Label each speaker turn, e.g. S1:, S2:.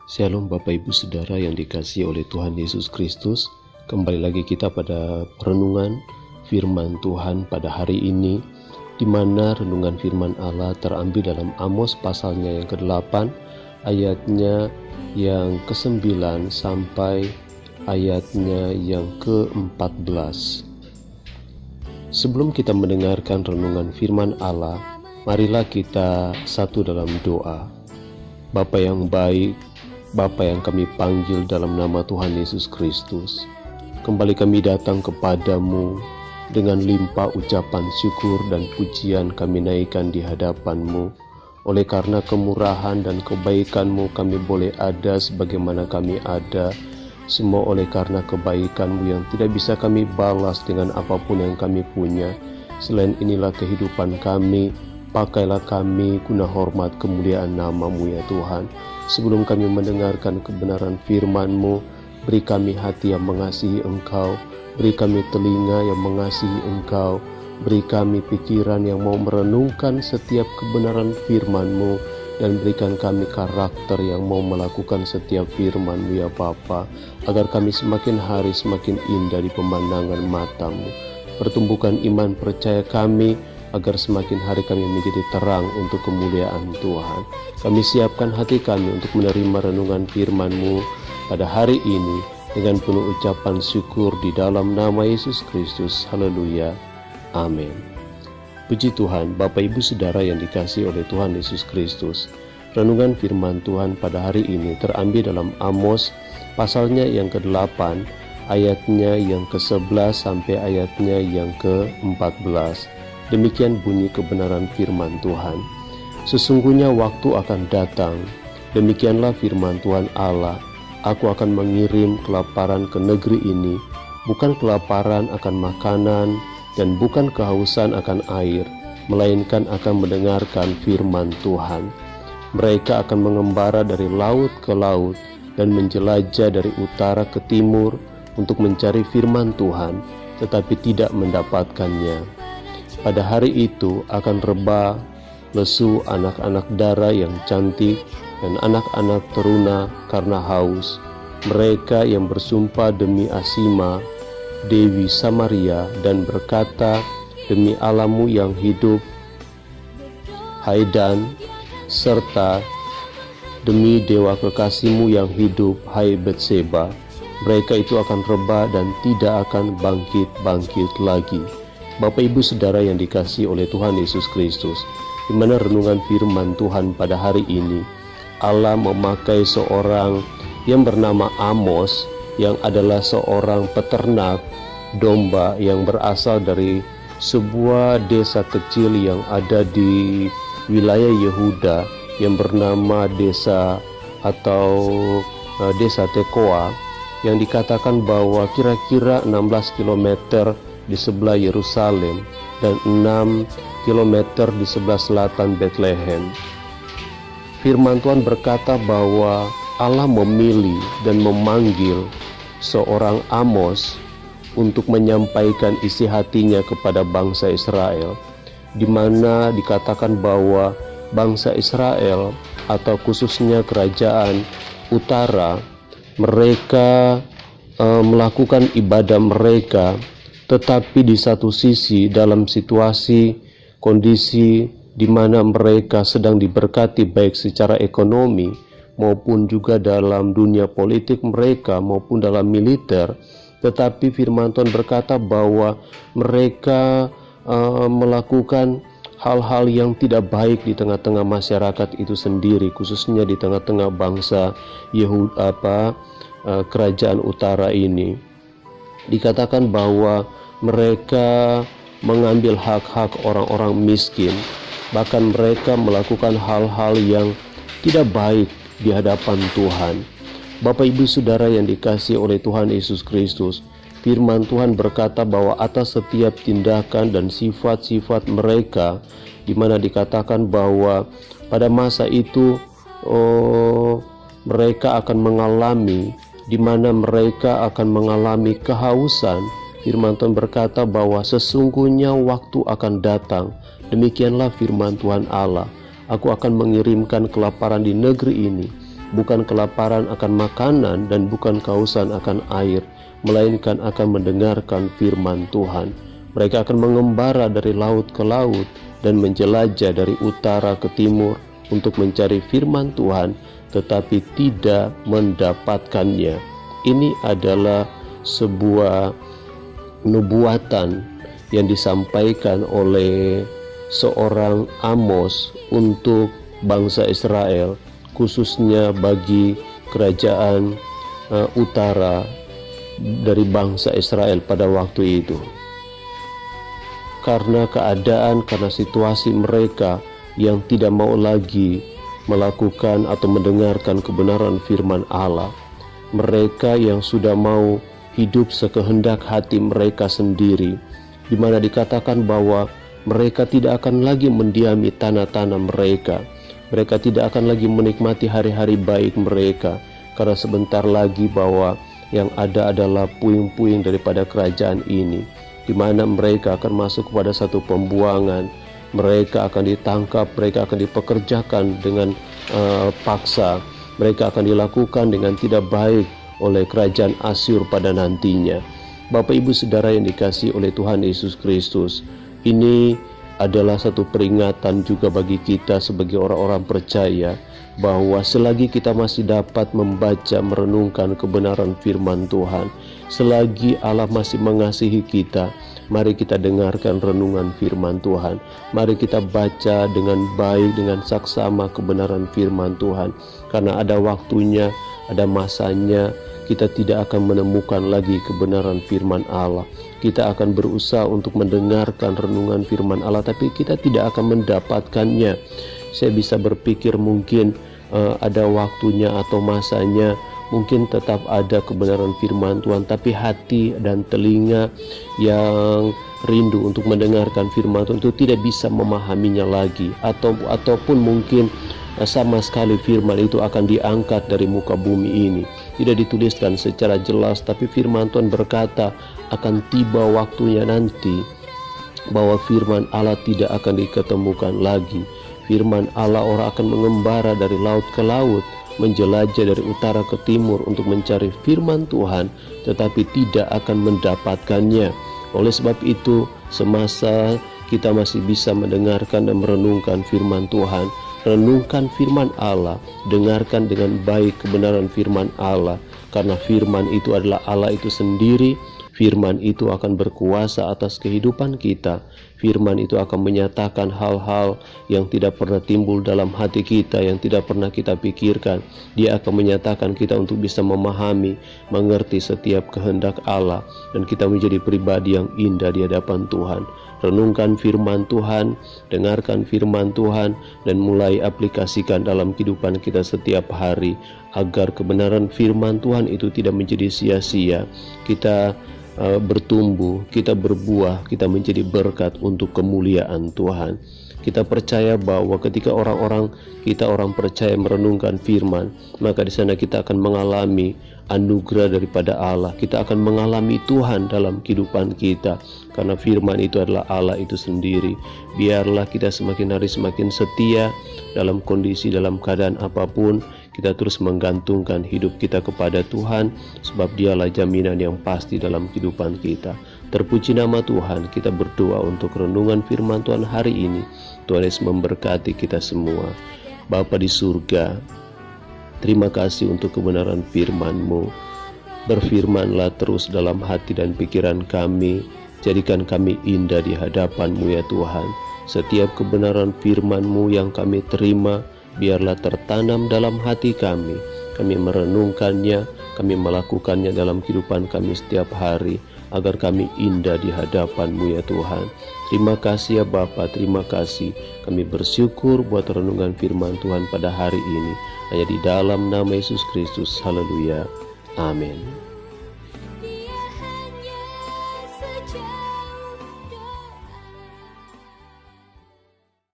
S1: Shalom Bapak Ibu Saudara yang dikasihi oleh Tuhan Yesus Kristus. Kembali lagi kita pada renungan firman Tuhan pada hari ini, di mana renungan firman Allah terambil dalam Amos pasalnya yang ke-8, ayatnya yang ke-9 sampai ayatnya yang ke-14. Sebelum kita mendengarkan renungan firman Allah, marilah kita satu dalam doa. Bapa yang baik, Bapa yang kami panggil dalam nama Tuhan Yesus Kristus, kembali kami datang kepadamu dengan limpah ucapan syukur dan pujian kami naikkan di hadapan-Mu. Oleh karena kemurahan dan kebaikan-Mu kami boleh ada sebagaimana kami ada. Semua oleh karena kebaikan-Mu yang tidak bisa kami balas dengan apapun yang kami punya. Selain inilah kehidupan kami. Pakailah kami guna hormat kemuliaan nama-Mu ya Tuhan. Sebelum kami mendengarkan kebenaran firman-Mu, beri kami hati yang mengasihi Engkau, beri kami telinga yang mengasihi Engkau, beri kami pikiran yang mau merenungkan setiap kebenaran firman-Mu, dan berikan kami karakter yang mau melakukan setiap firman-Mu ya Bapa, agar kami semakin hari semakin indah di pemandangan mata-Mu. Pertumbuhkan iman percaya kami, agar semakin hari kami menjadi terang untuk kemuliaan Tuhan. Kami siapkan hati kami untuk menerima renungan firman-Mu pada hari ini dengan penuh ucapan syukur di dalam nama Yesus Kristus. Haleluya. Amin. Puji Tuhan, Bapak Ibu Saudara yang dikasihi oleh Tuhan Yesus Kristus. Renungan firman Tuhan pada hari ini terambil dalam Amos pasalnya yang ke-8, ayatnya yang ke-11 sampai ayatnya yang ke-14. Demikian bunyi kebenaran firman Tuhan. Sesungguhnya waktu akan datang, demikianlah firman Tuhan Allah, aku akan mengirim kelaparan ke negeri ini, bukan kelaparan akan makanan dan bukan kehausan akan air, melainkan akan mendengarkan firman Tuhan. Mereka akan mengembara dari laut ke laut dan menjelajah dari utara ke timur untuk mencari firman Tuhan, tetapi tidak mendapatkannya. Pada hari itu akan reba, lesu anak-anak dara yang cantik dan anak-anak teruna karena haus. Mereka yang bersumpah demi Asima, Dewi Samaria, dan berkata, demi Allahmu yang hidup, Haidan, serta demi dewa kekasihmu yang hidup, hai Betseba. Mereka itu akan reba dan tidak akan bangkit-bangkit lagi. Bapak Ibu Saudara yang dikasihi oleh Tuhan Yesus Kristus, di mana renungan firman Tuhan pada hari ini, Allah memakai seorang yang bernama Amos, yang adalah seorang peternak domba yang berasal dari sebuah desa kecil yang ada di wilayah Yehuda yang bernama desa Tekoa, yang dikatakan bahwa kira-kira 16 km di sebelah Yerusalem dan 6 km di sebelah selatan Bethlehem. Firman Tuhan berkata bahwa Allah memilih dan memanggil seorang Amos untuk menyampaikan isi hatinya kepada bangsa Israel, di mana dikatakan bahwa bangsa Israel atau khususnya kerajaan utara, mereka melakukan ibadah mereka, tetapi di satu sisi dalam situasi kondisi di mana mereka sedang diberkati baik secara ekonomi maupun juga dalam dunia politik mereka maupun dalam militer, tetapi firman Tuhan berkata bahwa mereka melakukan hal-hal yang tidak baik di tengah-tengah masyarakat itu sendiri, khususnya di tengah-tengah bangsa kerajaan utara ini. Dikatakan bahwa mereka mengambil hak-hak orang-orang miskin, bahkan mereka melakukan hal-hal yang tidak baik di hadapan Tuhan. Bapak Ibu Saudara yang dikasihi oleh Tuhan Yesus Kristus, firman Tuhan berkata bahwa atas setiap tindakan dan sifat-sifat mereka, di mana dikatakan bahwa pada masa itu mereka akan mengalami, di mana mereka akan mengalami kehausan. Firman Tuhan berkata bahwa sesungguhnya waktu akan datang, demikianlah firman Tuhan Allah, aku akan mengirimkan kelaparan di negeri ini, bukan kelaparan akan makanan dan bukan kehausan akan air, melainkan akan mendengarkan firman Tuhan. Mereka akan mengembara dari laut ke laut dan menjelajah dari utara ke timur untuk mencari firman Tuhan, tetapi tidak mendapatkannya. Ini adalah sebuah nubuatan yang disampaikan oleh seorang Amos untuk bangsa Israel, khususnya bagi kerajaan utara dari bangsa Israel pada waktu itu. Karena keadaan, karena situasi mereka yang tidak mau lagi melakukan atau mendengarkan kebenaran firman Allah, mereka yang sudah mau hidup sekehendak hati mereka sendiri, di mana dikatakan bahwa mereka tidak akan lagi mendiami tanah-tanah mereka. Mereka tidak akan lagi menikmati hari-hari baik mereka, karena sebentar lagi bahwa yang ada adalah puing-puing daripada kerajaan ini, di mana mereka akan masuk kepada satu pembuangan. Mereka akan ditangkap, mereka akan dipekerjakan dengan paksa, mereka akan dilakukan dengan tidak baik oleh kerajaan Asyur pada nantinya. Bapak Ibu Saudara yang dikasihi oleh Tuhan Yesus Kristus, ini adalah satu peringatan juga bagi kita sebagai orang-orang percaya, bahwa selagi kita masih dapat membaca, merenungkan kebenaran firman Tuhan, selagi Allah masih mengasihi kita, mari kita dengarkan renungan firman Tuhan. Mari kita baca dengan baik, dengan saksama kebenaran firman Tuhan. Karena ada waktunya, ada masanya, kita tidak akan menemukan lagi kebenaran firman Allah. Kita akan berusaha untuk mendengarkan renungan firman Allah, tapi kita tidak akan mendapatkannya. Saya bisa berpikir mungkin ada waktunya atau masanya, mungkin tetap ada kebenaran firman Tuhan, tapi hati dan telinga yang rindu untuk mendengarkan firman Tuhan itu tidak bisa memahaminya lagi, ataupun mungkin sama sekali firman itu akan diangkat dari muka bumi ini. Tidak dituliskan secara jelas, tapi firman Tuhan berkata akan tiba waktunya nanti bahwa firman Allah tidak akan diketemukan lagi. Firman Allah, orang akan mengembara dari laut ke laut, menjelajah dari utara ke timur untuk mencari firman Tuhan, tetapi tidak akan mendapatkannya. Oleh sebab itu, semasa kita masih bisa mendengarkan dan merenungkan firman Tuhan, renungkan firman Allah, dengarkan dengan baik kebenaran firman Allah, karena firman itu adalah Allah itu sendiri. Firman itu akan berkuasa atas kehidupan kita. Firman itu akan menyatakan hal-hal yang tidak pernah timbul dalam hati kita, yang tidak pernah kita pikirkan. Dia akan menyatakan kita untuk bisa memahami, mengerti setiap kehendak Allah, dan kita menjadi pribadi yang indah di hadapan Tuhan. Renungkan firman Tuhan, dengarkan firman Tuhan, dan mulai aplikasikan dalam kehidupan kita setiap hari, agar kebenaran firman Tuhan itu tidak menjadi sia-sia. Kita bertumbuh, kita berbuah, kita menjadi berkat untuk kemuliaan Tuhan. Kita percaya bahwa ketika orang percaya merenungkan firman, maka di sana kita akan mengalami anugerah daripada Allah. Kita akan mengalami Tuhan dalam kehidupan kita, karena firman itu adalah Allah itu sendiri. Biarlah kita semakin hari semakin setia dalam kondisi, dalam keadaan apapun. Kita terus menggantungkan hidup kita kepada Tuhan, sebab Dialah jaminan yang pasti dalam kehidupan kita. Terpuji nama Tuhan. Kita berdoa untuk renungan firman Tuhan hari ini. Tuhan Yesus memberkati kita semua. Bapa di surga, terima kasih untuk kebenaran firman-Mu. Berfirmanlah terus dalam hati dan pikiran kami. Jadikan kami indah di hadapan-Mu ya Tuhan. Setiap kebenaran firman-Mu yang kami terima, biarlah tertanam dalam hati kami. Kami merenungkannya, kami melakukannya dalam kehidupan kami setiap hari, agar kami indah di hadapan-Mu ya Tuhan. Terima kasih ya Bapa, terima kasih. Kami bersyukur buat renungan firman Tuhan pada hari ini. Hanya di dalam nama Yesus Kristus. Haleluya. Amin.